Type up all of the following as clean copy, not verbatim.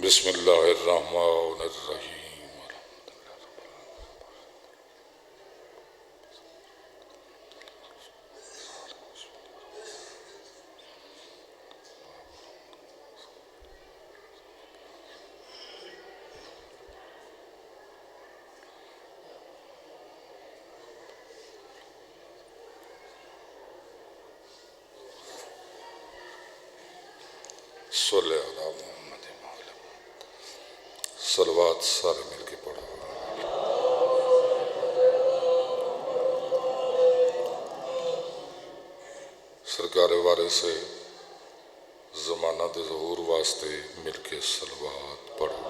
بسم اللہ الرحمن الرحیم صلی اللہ محمد صلوات سارے مل کے پڑھو۔ سرکار وارث سے زمانہ دے ظہور واسطے مل کے صلوات پڑھو۔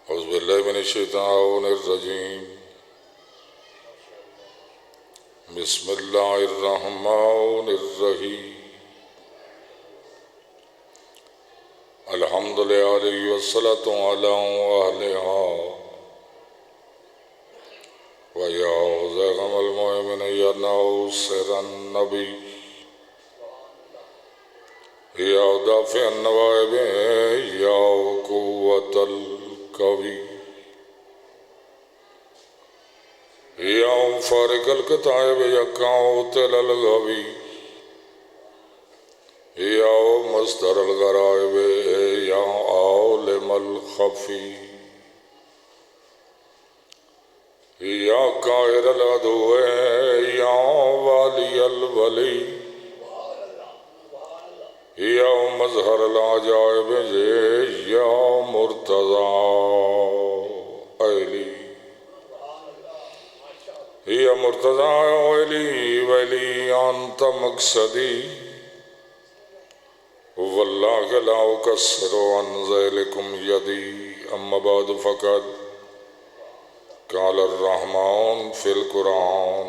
اعوذ باللہ من الشیطان الرجیم بسم اللہ الرحمن الرحیم الحمدللہ والصلاة علی اہلہا وَيَا زَغَمَ الْمُؤْمِنِ يَا نَاصِرَ النَّبِيِّ يَا دَافِعَ النَّوَائِبِ يَا قُوَّةَ الْقَوِيِّ يَا فَارِقَ الْكَتَائِبِ يَا قَاطِلَ الْغَوِيِّ يَا مَصْدَرَ الْغَرَائِبِ يَا عَالِمَ الْخَفِيِّ یا قاہر العدو یا والی الولی یا مظہر العجائب یا مرتضی علی یا مرتضی علی ولی انت مقصدی واللہ لا اکسر عن ذلکم یدی اما بعد فقط قال الرحمن فی القرآن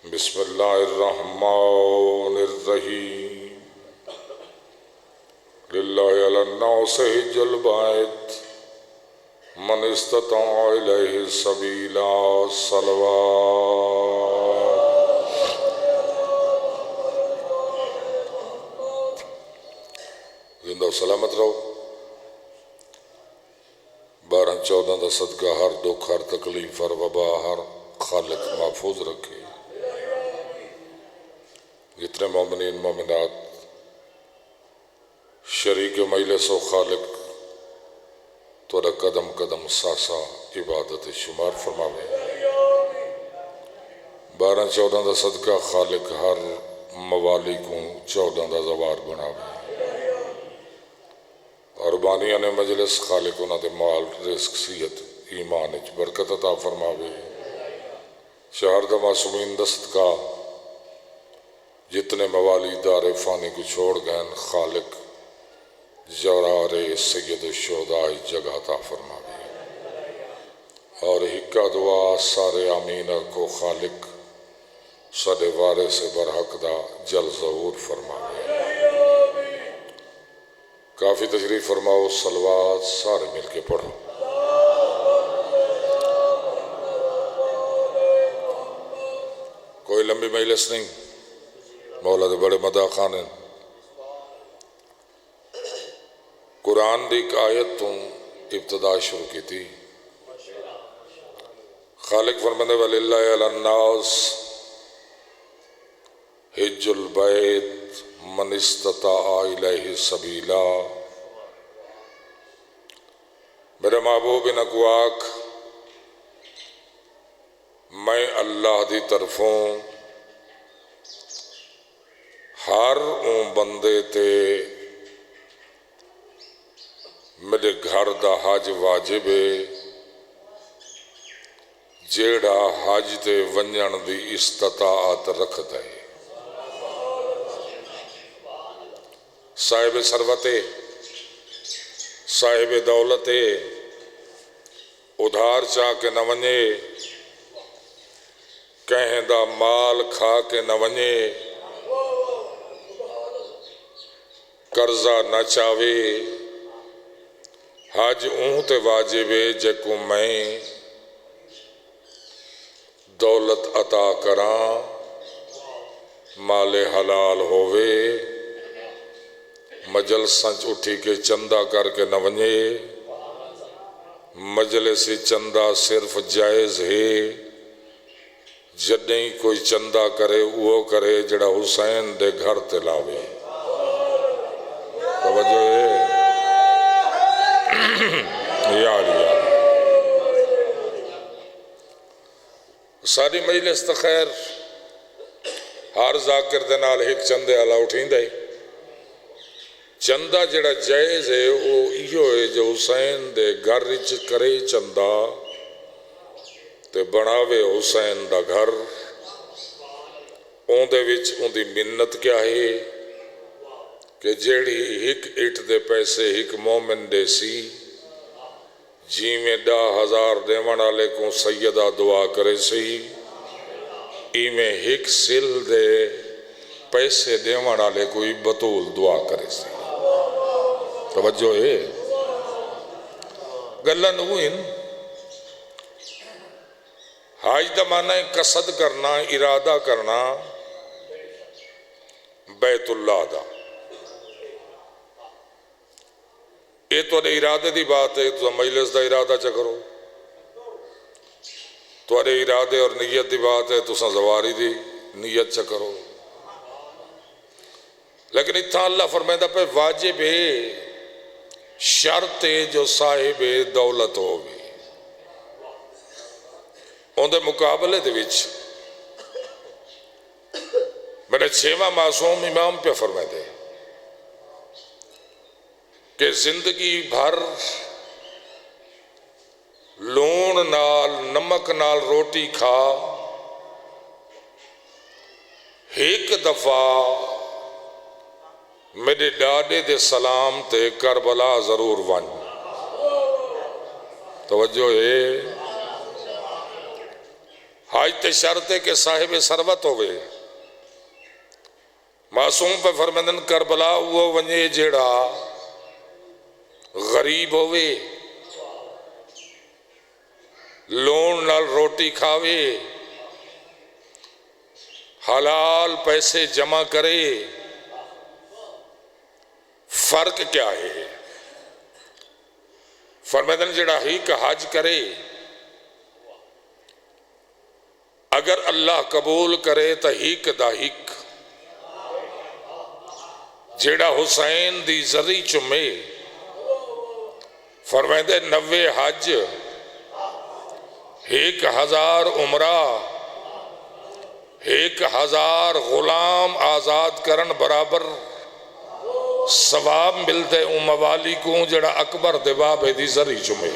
بسم اللہ الرحمن الرحیم للہ علی الناس حج البیت من استطاع الیہ سبیلا صلوات زندہ و سلامت رہو۔ 12-14 دا صدقہ ہر دکھ ہر تکلیف ہر وبا ہر خالق محفوظ رکھے۔ جتنے مومنین مومنات شریک مجلس و خالق توڑا قدم قدم ساسا عبادت شمار فرماوے۔ 12-14 دا صدقہ خالق ہر موالی کو 14 دا زوار بناوے۔ اور بانیان مجلس خالق انہاں دے مال رزق صحت ایمان اچ برکت عطا فرماوے۔ شہر دا معصومین دا صدقہ جتنے موالی دار فانی کو چھوڑ گئے خالق جورار سید الشہداء جگہ عطا فرماوے۔ اور حکا دعا سارے آمین کو خالق صد وارث برحق دا جل ظہور فرماوے۔ کافی تشریف فرماؤ، صلوات سارے مل کے پڑھو۔ کوئی لمبی مجلس نہیں، مولا دے بڑے مداح خانے۔ قرآن دی ایک آیت تو ابتدا شروع کی تھی۔ خالق فرماندے وَلِلَّهِ عَلَى النَّاسِ حِجُّ الْبَيْتِ من استطاع الیہ سبیلا۔ میرے محبوب نکواک میں اللہ دی طرفوں ہر اون بندے تے میرے گھر دا حج واجب ہے جیڑا حج تے ونجن دی استطاعت رکھتا ہے۔ صاحب ثروت صاحب دولت ادھار چاہ کے نہ ونجے، کہیں دا مال کھا کے نہ ونجے، قرضہ نہ چاوے، حج اون تے واجب ہے جکو میں دولت عطا کراں مال حلال ہووے مجلساں اٹھی کے چندہ کر کے نہ ونجے مجلس چندہ صرف جائز ہے جڈیں کوئی چندہ کرے وہ کرے جڑا حسین دے گھر تلاوے توجہ ہے یاد ساری مجلس تخیر ہر ذاکر دے نال ایک چندے والا اٹھیں دے چندہ جڑا جائز ہے وہ ایو ہے جو حسین دے گھر وچ کرے چندہ تے بناوے حسین دا گھر اون دے وچ اون دی منت کیا ہے کہ جیڑی ایک اٹھ دے پیسے ایک مومن دے سی جی میں 10,000 دیوان والے کو سیدہ دعا کرے سی ای میں ایک سل دے پیسے دیوان والے کوئی بطول دعا کرے سی توجہ ہے گلن ہوئن حاج دا معنی قصد کرنا ارادہ کرنا بیت اللہ دا یہ تو ارادے دی بات ہے تو مجلس دا ارادہ چا کرو تو ارادے اور نیت دی بات ہے تو زواری دی نیت چا کرو لیکن اتنا اللہ فرمائدہ پہ واجب ہے شرط جو صاحب دولت ہوگی ان دے مقابلے دے وچ میرے 6واں معصوم امام پہ فرمائے دے کہ زندگی بھر لون نال نمک نال روٹی کھا ایک دفعہ میرے ڈاڈے دے سلام تے کربلا ضرور ون توجہ ہے حاج تے شرط ہے کہ صاحب ثروت ہوئے معصوم پہ فرمندن کربلا وہ ونجے جیڑا غریب ہوئے لون نال روٹی کھاوے حلال پیسے جمع کرے فرق کیا ہے فرمائدن جڑا ہی کا حج کرے اگر اللہ قبول کرے تو ہیک دا ہیک جڑا حسین دی زری چمے فرمائدے 90 حج 1000 عمرہ 1000 غلام آزاد کرن برابر ثواب ملتے موالی کو جڑا اکبر دے باب دی زری چمے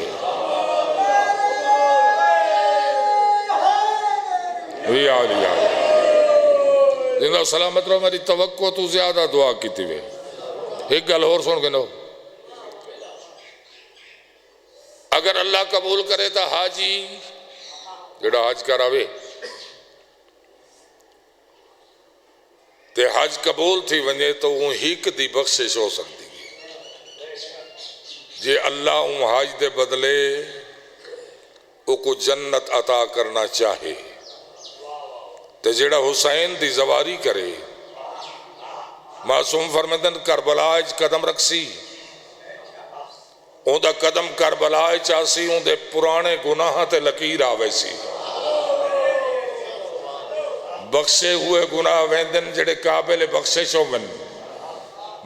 زندہ سلامت رہو میری توقع تو زیادہ دعا کی تھی وے ایک گل اور سن کے نو اگر اللہ قبول کرے تا حاجی جڑا حج کراوے تے حج قبول تھی ونجے تو وہ ہیک دی بخشش ہو سکتی جے اللہ ان حج دے بدلے او کو جنت عطا کرنا چاہے تے جڑا حسین دی زواری کرے معصوم فرمندن کربلا اج قدم رکھسی اون دا قدم کربلا چاسی اون دے پرانے گناہ تے لکیر آوے سی بخشے ہوئے گناہ ویندن جڑے قابل بخشش ہوون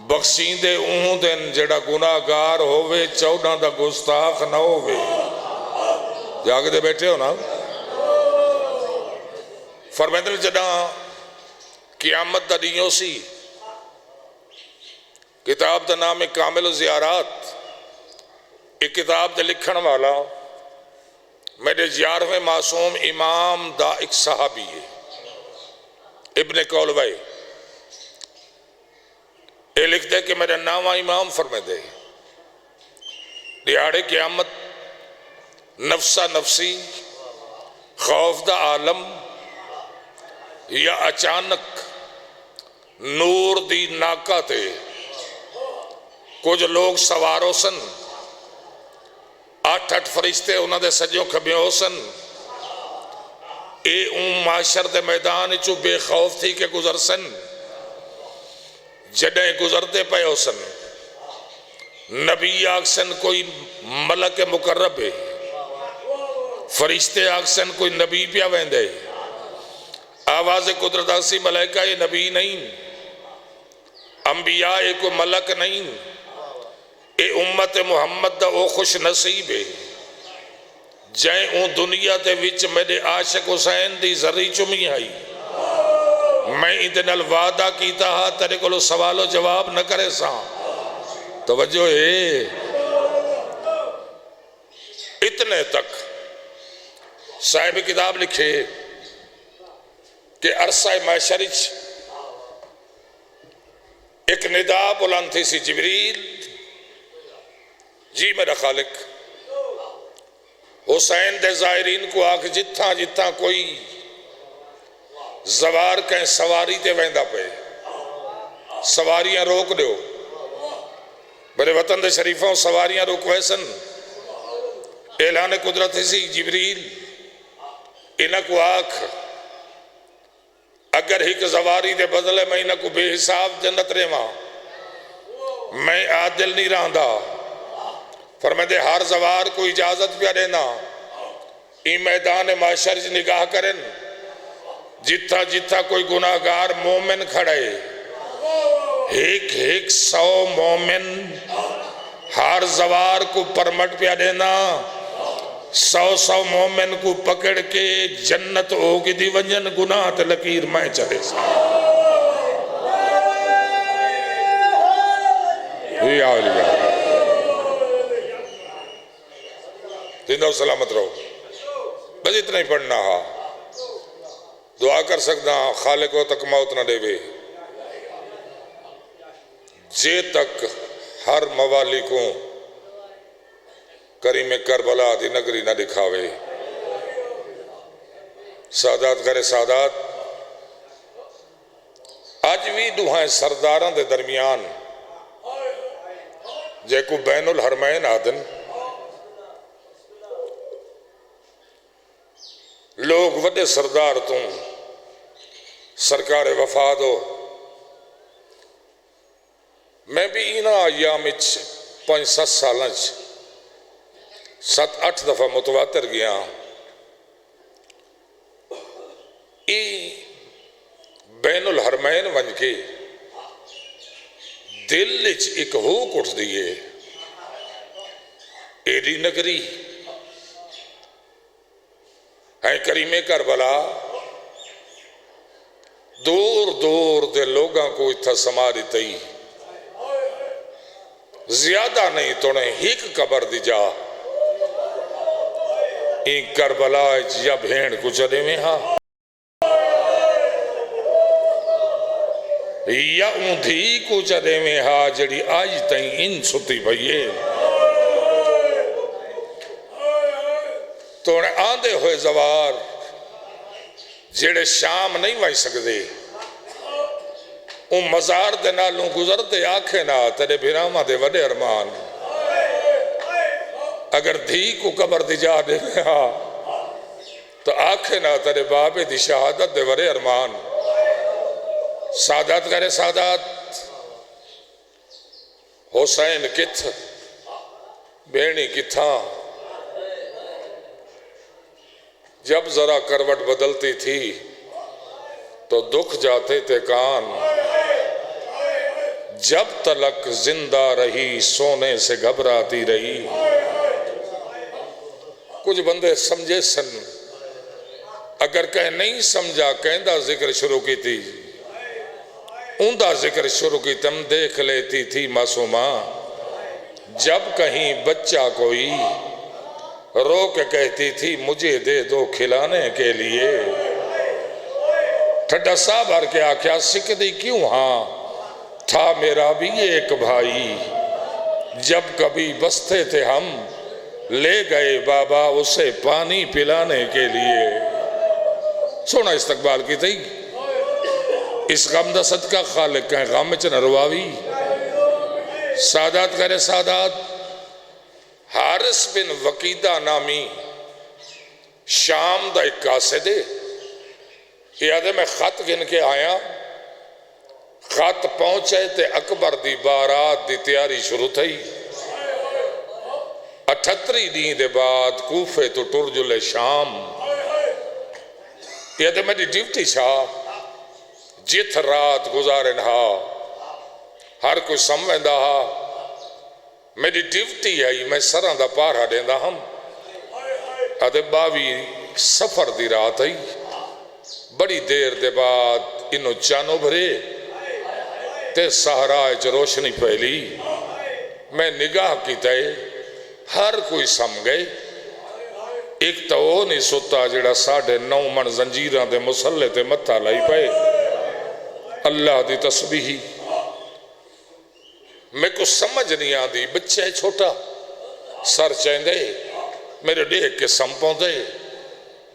بخشین دے اون دن جڑا گناہ گار ہوئے 14 دا گستاخ نہ ہوئے جاگ دے بیٹھے ہو نا فرمیدن جڑا قیامت دا دیوں سی کتاب دا نام کامل زیارات ایک کتاب دے لکھن والا میرے 11ویں معصوم امام دا ایک صحابی ہے ابن کولوئی یہ لکھ دے کہ میرے نامہ امام فرمے دے دیاڑے قیامت نفسا نفسی خوف دا عالم یا اچانک نور دی ناکہ تے کچھ لوگ سوارو سن 8 فرشتے انہوں دے سجوں کھبیوں سن اے معاشر دے میدان چو بے خوف تھی کہ گزر سن، جڑیں گزرتے پے ہو سن نبی آکسن کوئی ملک مقرب ہے، فرشتے آکسن کوئی نبی پیا ویندے، آواز قدرت آسی ملائکہ یہ نبی نہیں، انبیاء کوئی ملک نہیں، اے امت محمد دا او خوش نصیب ہے جائیں اون دنیا تے وچ میرے عاشق حسین دی ذری چمی آئی، میں ادھن الوعدہ کیتا ہاں تیرے کو سوال و جواب نہ کرے ساں، توجہ ہے اتنے تک صاحب کتاب لکھے کہ عرصہ معشرچ ایک ندا بلند تھی سی، جبریل جی میرا خالق حسین دے زائرین کو آکھ جتھاں جتھاں کوئی زوار کہیں سواری تے ویندہ پہ سواریاں روک دیو، میرے وطن دے شریفوں سواریاں روک ویسن، اعلان قدرت سی جبریل انہ کو آکھ اگر ہی زواری دے بدلے میں انہ کو بے حساب جنت رہواں، میں عادل نہیں رہندا، فرمائے ہر زوار کو اجازت پیا دینا ای میدان معاشر نگاہ کرن جتھا جتھا کوئی گناہگار مومن کھڑے ایک ایک 100 مومن ہر زوار کو پرمٹ پیا دینا، 100 مومن کو پکڑ کے جنت ہوگی دی ونجن گناہ تے لکیر میں چلے سا یا علیہ زندہ و سلامت رہو، بس اتنا ہی پڑھنا ہا، دعا کر سکتا خالق و تک موت نہ دے وے جے تک ہر موالی کو کریم کربلا دی نگری نہ دکھاوے، سادات غیر سادات آج بھی دوہائیں سرداران دے درمیان جے کو بین الحرمین آدن لوگ وڈے سردار توں سرکار وفاد ہو، میں بھی اینا ایامچ 5-7 سالنچ 7-8 دفعہ متواتر گیا ای بین الحرمین ونج کے دل اچ ایک ہوک اٹھ دیئے ایڈی نگری ہے کریم کربلا دور دور دے لوگاں کو اتھا سماری تئی زیادہ نہیں توڑیں ہیک قبر دی جا این کربلا یا بھین کو چلے میں ہاں یا اندھی کو چلے میں ہاں جڑی آج تائیں ان ستی بھئیے توڑے آندے ہوئے زوار جڑے شام نہیں وائی سکتے ان مزار دے نالوں گزرتے آنکھیں نہ تیرے بھیرامہ دے وڈے ارمان اگر دھی کو قبر دی جا دے میں ہاں تو آنکھیں نہ تیرے بابے دی شہادت دے وڈے ارمان سادات کرے سادات حسین کتھ بینی کتھاں جب ذرا کروٹ بدلتی تھی تو دکھ جاتے تھے کان جب تلک زندہ رہی سونے سے گھبراتی رہی کچھ بندے سمجھے سن اگر کہیں نہیں سمجھا کہندہ ذکر شروع کی تھی اندہ ذکر شروع کی تم دیکھ لیتی تھی معصومہ جب کہیں بچہ کوئی رو کے کہتی تھی مجھے دے دو کھلانے کے لیے ٹھڈا سا بھر کے آکھیا سکھ دی کیوں ہاں تھا میرا بھی ایک بھائی جب کبھی بستے تھے ہم لے گئے بابا اسے پانی پلانے کے لیے سونا استقبال کی تھی اس غم دا صدقہ خالق کہیں غم چ نرواوی سادات کرے سادات حارس بن وقیدہ نامی شام دا ایک قاصد یہ آدھے میں خط گن کے آیا، خط پہنچے تے اکبر دی بارات دی تیاری شروع تھی۔ 78 دین دے بعد کوفے تو ٹرجلے شام، یہ آدھے میری ڈیوٹی چھا جت رات گزارن ہا ہر کوئی سمجھدا ہا میری ڈیوٹی ہے میں سراں دا پارا دیندا ہم۔ آدھے 22 سفر دی رات آئی، بڑی دیر دے بعد انہوں چانو بھرے تے سہرا اچ روشنی پھیلی، میں نگاہ کی تے ہر کوئی سم گئے، ایک تو وہ نہیں ستا جڑا 9.5 من زنجیران دے مسلح تے متھا لائی پائے، اللہ دی تسبیح میں کو سمجھ نہیں آدھی، بچہ چھوٹا سر چیندے میرے دیکھ کے سم پوندے،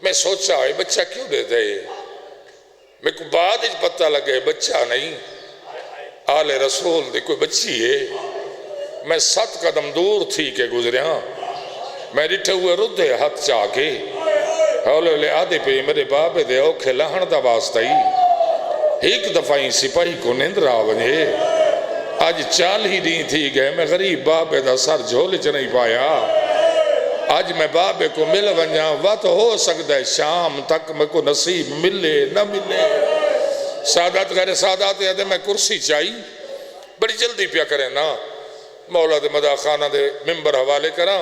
میں سوچا ہے بچہ کیوں دے دے، میں کو بعد ہی پتہ لگے بچہ نہیں آل رسول دی کوئی بچی ہے۔ میں 7 قدم دور تھی کہ گزریاں، میں ڈٹھے ہوئے ردے ہاتھ چاہ کے ہولے لے آدھے پہ میرے بابے دے اوکھے لہن دا واسطہ ہی ایک دفعہ سپاہی کو نیندرا ونجے، آج 40 دن تھی گئے میں غریب بابے دا سر جھولے چ نہیں پایا، آج میں بابے کو مل ونجا وقت ہو سکتا ہے شام تک میں کو نصیب ملے نہ ملے۔ سادات کرے سادات ہے میں کرسی چاہی بڑی جلدی پیا کریں نا، مولا دے مدہ خانہ دے ممبر حوالے کرا،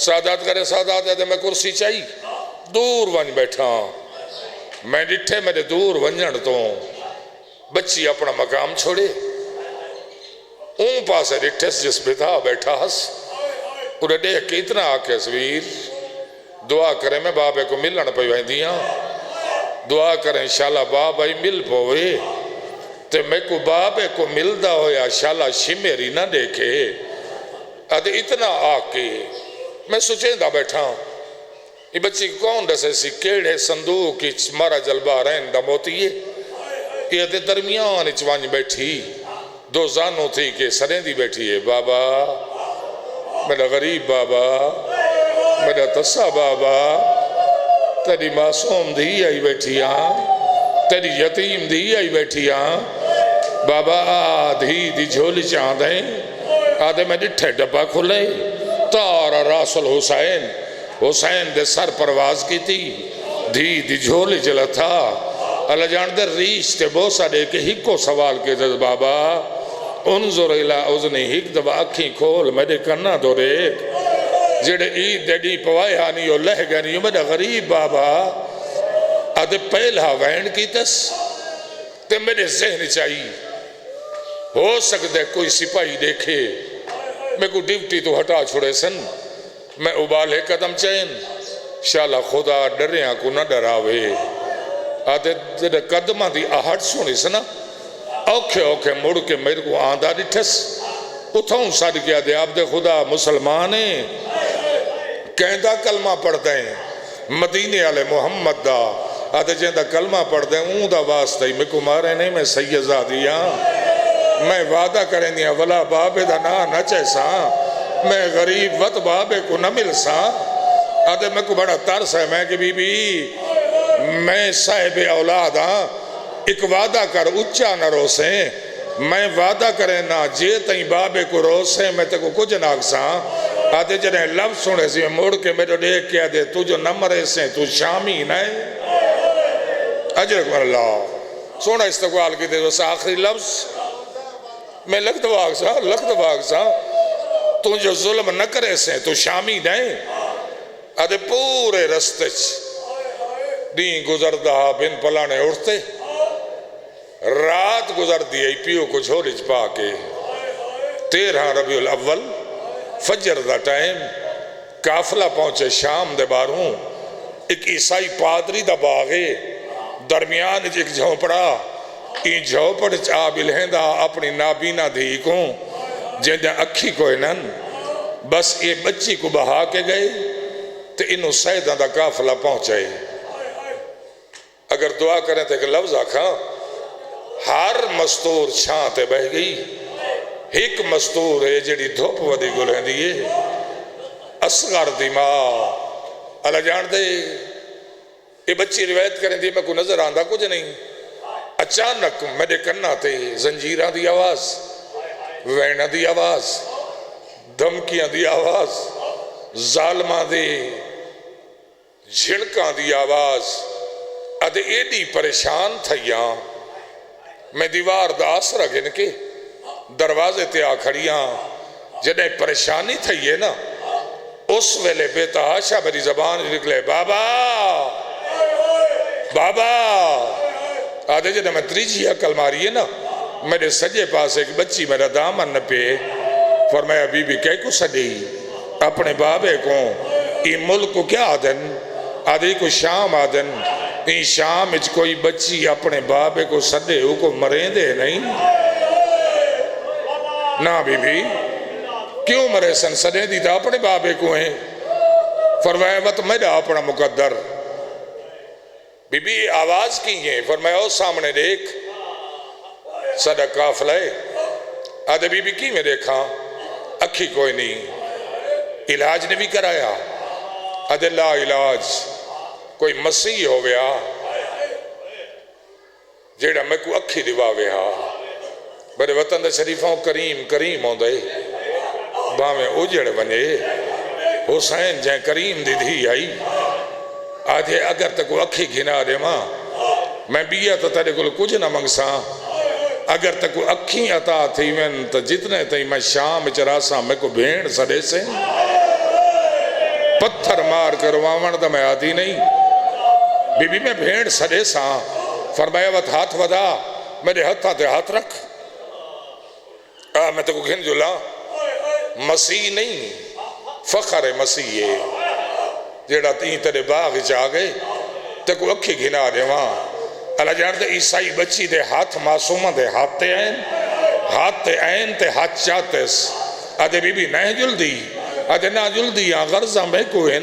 سادات کرے سادات ہے میں کرسی چاہی دور ونج بیٹھا، میں ڈٹھے میرے دور ونجن تو بچی اپنا مقام چھوڑے، اون پاسے ڈٹھے جس پہ تھا بیٹھا ہس، انہیں دیکھ کے اتنا آکے سویر دعا کریں میں بابے کو ملن پہ ویندیاں، دعا کریں انشاءاللہ بابا ہی مل پوئے تے میں کو بابے کو ملدا ہویا انشاءاللہ شمیری نہ دیکھے، آدھے اتنا آکے میں سوچیں دا بیٹھا یہ بچی کون دسے سی کیڑے صندوق اچ مارا جلبہ رہن دا موتی ہے، یہ آدھے درمیان اچ وانج بیٹھی 2 زانوں تھی کہ سریں دی بیٹھی ہے، بابا میرا غریب بابا میرا تسا بابا تیری معصوم دی آئی بیٹھی ہاں، تیری یتیم دی آئی بیٹھی ہاں، بابا آدھی دی جھولی چاند ہیں، آدھے میں ڈٹھے ڈبا کھلے تارا راس الحسین حسین دے سر پرواز کی تھی دھی دی جھولی جلا تھا، اللہ جان دے ریش تے بوسا دے کے ہکو سوال کے دے بابا انظر الہ اذنی ہک دبا اکھیں کھول میرے کنہ دو ریک جڑے عید دے دی پوایا نہیں ہو لہ گیا نہیں ہو میرا غریب بابا، آدھے پہلا وین کی تس تے میرے ذہن چاہیے ہو سکتے کوئی سپاہی دیکھے میں کو ڈیوٹی تو ہٹا چھوڑے سن، میں ابالے قدم چین شاءاللہ خدا ڈریاں کو نہ ڈراوے، آدھے جڑے قدمہ دی آہٹ سنی سنا اوکھے اوکھے مڑ کے میرے کو آندھا ڈٹھس اتھاؤں ساڑھ کیا دے آپ دے خدا مسلمانے کہندہ کلمہ پڑھ دیں مدینے علی محمد دا، آدھے جہندہ کلمہ پڑھ دیں اون دا واسطہ ہی میں کو مارے نہیں میں سیدہ دیا، میں وعدہ کریں دیا ولا بابے دا نہ چیسا میں غریب وقت بابے کو نہ مل سا، آدھے میں کو بڑا ترس ہے میں کہ بی بی میں صاحب اولاد ہاں ایک وعدہ کر اچھا نہ روسیں، میں وعدہ کریں نہ جے تئیں بابے کو روسیں میں تے کو کچھ ناک سا، آدھے جنہیں لفظ سنے سی موڑ کے میرے دیکھ کیا دے تو جو نہ مرے سے تو شامی نہیں اجر اکبر اللہ سونا استقبال کی دے ویسا آخری لفظ میں لکھ دواغ سا تو جو ظلم نہ کرے سے تو شامی نہیں، آدھے پورے رستے دین گزردہ بن پلانے اٹھتے رات گزر دی ای پیو کو جھولج پا کے 13 ربیع الاول فجر دا ٹائم کافلہ پہنچے شام دے باروں ایک عیسائی پادری دا باغے درمیان ایک جھوپڑا این جھوپڑ چابل ہیں دا اپنی نابینا دھیکوں جہاں اکھی کوئی نن بس یہ بچی کو بہا کے گئے تو انہوں سیدہ دا کافلہ پہنچے، اگر دعا کریں تو ایک لفظ آکھا ہر مستور چھانتے بہ گئی ایک مستور ہے جڑی دھوپ ودی گلیں دیئے اصغر دی ماں اللہ جان دے یہ بچی روایت کریں دی میں کو نظر آندہ کچھ نہیں، اچانک میرے کنہ تے زنجیرہ دی آواز، وینہ دی آواز، دھمکیاں دی آواز، ظالمہ دے جھڑکاں دی آواز، ادھے ایڈی پریشان تھائیاں، میں دیوار دا آسرہ گن کے دروازے تے آ کھڑیاں، جنہیں پریشانی تھائیے نا، اس ویلے بیتا آشا میری زبان نکلے، بابا بابا آدھے جنہیں میں تریجی عقل ماری ہے نا، میرے سجے پاس ایک بچی میرا دامن نہ پہ، فرمایا بی بی کہہ کو سڈی اپنے بابے کو ای ملک کو کیا آدن، آدھے کو شام آدن، ای شام اچ کوئی بچی اپنے بابے کو سڈے ہو کو مریں دے نہیں، نا بی بی کیوں مرے سن سڈے دی تا اپنے بابے کو ہیں، فرمایا وقت میرا اپنا مقدر، بی بی آواز کی ہیں، فرمایا او سامنے دیکھ سڈا قافلہ ہے، آدھے بی بی کی میں دیکھا، اکھی کوئی نہیں، علاج نے بھی کرایا، آدھے لا علاج، کوئی مسیح ہو گیا، جیڑا میں کو اکھی دیوا گیا، بڑے وطن دے شریفوں کریم کریم ہوں دے، باہمیں اجڑ بنے، حسین جائیں کریم دی دھی آئی، آدھے اگر تک وہ اکھی گھنا دے ماں، میں بیا تو تیرے کو کچھ نہ منگساں، اگر تک وہ اکھی عطا تھی میں تو جتنے تھی میں شام چراساں میں کو بھیڑ سڑے سے پتھر مار کر وامن دا میں آتی نہیں، بی بی میں بھیڑ سڑے ساں، فرمایا وقت ہاتھ ودا، میرے ہاتھاں تے ہاتھ رکھ، میں تے کو گھن جلا، مسیح نہیں فخر مسیح ہے، جیڑا تین تیرے باغ جا گئے تے کو اکھی گھنا دے وہاں، اللہ جانتے عیسائی بچی دے ہاتھ معصومہ دے ہاتھ تے این تے ہاتھ چاہتس، آدھے بی بی نہیں جل دی، آدھے نہ جل دی غرضہ میں کو ہیں،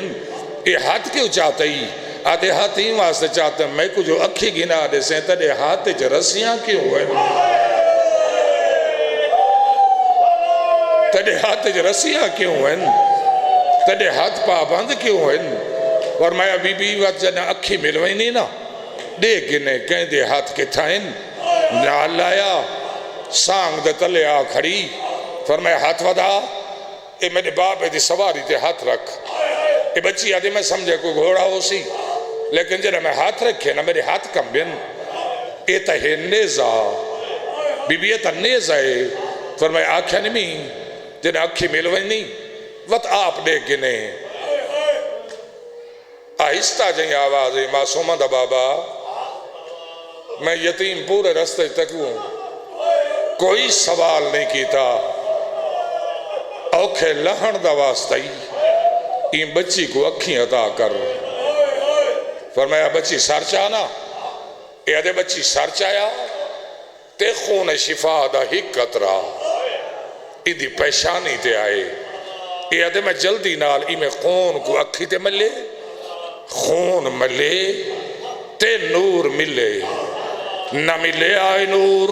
یہ ہاتھ کیوں چاہتے ہی، آدھے ہاتھ ہی واسطے چاہتے ہیں، میں کو جو اکھی گھنا دے سے تیرے ہاتھ چ رسیاں کیوں ہیں، تیرے ہاتھ چ رسیاں کیوں ہیں، تیرے ہاتھ پابند کیوں ہیں، فرمایا بی بی وقت جنہ اکھی ملوئی نہیں نا، دے گنے کہیں دے ہاتھ کے تھائن، نال لایا سانگ دے تلے آ کھڑی، فرمایا ہاتھ ودا، اے میرے باپ دی سواری تے ہاتھ رکھ، اے بچی آدھے میں سمجھے کوئی گھوڑا ہو سی، لیکن جنہ میں ہاتھ رکھے نا میرے ہاتھ کم بین، اے تا ہے نیزہ، بی بی اے تا نیزہ ہے، فرمایا آکھیا نہیں جنہ اکھی ملوئی نہیں، وقت آپ دے گنے، آہستہ جائیں آواز ہے معصومہ دا بابا، میں یتیم پورے رستے تک ہوں، کوئی سوال نہیں کیتا، اوکھے لہن دا واسطہ ہی، این بچی کو اکھیں عطا کر، فرمایا بچی سار چاہنا، اے آدھے بچی سار چاہیا، تے خون شفا دا ہی قطرہ، ایدی پیشانی تے آئے، اے آدھے میں جلدی نال ای میں خون کو اکھی تے ملے، خون ملے تے نور ملے، نہ ملے آئے نور،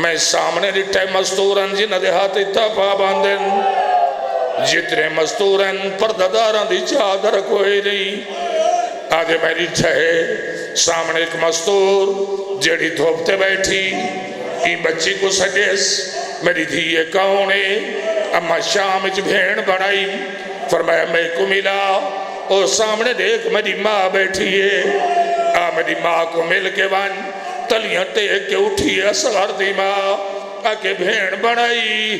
میں سامنے ڈٹھے مستورن جنہ دے ہاتھ اتفا باندن، جتنے مستورن پردداران دی چادر کوئی نہیں، آدھے میں ڈٹھے سامنے ایک مستور جیڑی دھوپتے بیٹھی، ای بچی کو سجیس میری دھیے کауنے، اما شام اچ بھیڑ بڑھائی، فرمایا میں کو ملا، اور سامنے دیکھ میری ماں بیٹھی ہے، میری ماں کو مل کے ون تلیاں ٹیک کے اٹھی ہے اصغر دی ماں، آکے بھیڑ بڑھائی،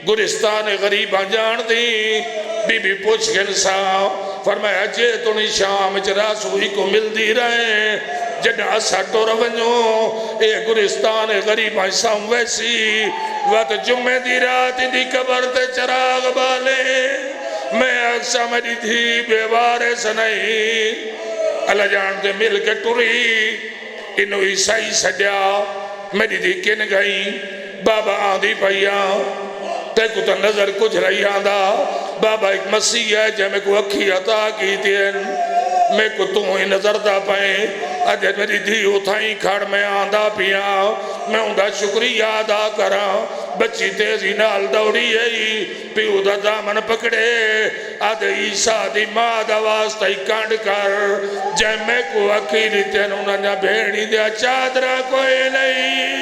گرستان غریباں جان دی، بی بی پوچھ کے انسان، فرمایا جے تونی شام چرا سوئی کو مل دی رہے، جنہ اسا ٹور ونجو، اے گرستان غریباں سام ویسی، وقت جمعہ دی رات دی قبر تے چراغ بالے، میں اکسا میری دھی بے وارث نہیں، اللہ جانتے مل کے ٹوری، انہوں عیسائی سجا، میری دھی کن گئی، بابا آندھی پہیا، تے کو تا نظر کچھ رہی آندھا، بابا ایک مسیح ہے جے میں کو اکھی عطا کی تین، میں کو تو ہی نظر دا پائیں، اج میری دھی اتھائی کھڑ میں آندہ پیا میں اندہ شکریہ ادا کرا بچی تیزی نال دوڑی ہے پیو دا دامن پکڑے آد عیسیٰ دی ماں دا واسطہ کانڈ کر جے میں کو اکیلی تینوں نہ بھیڑی دیا چادرہ کوئی نہیں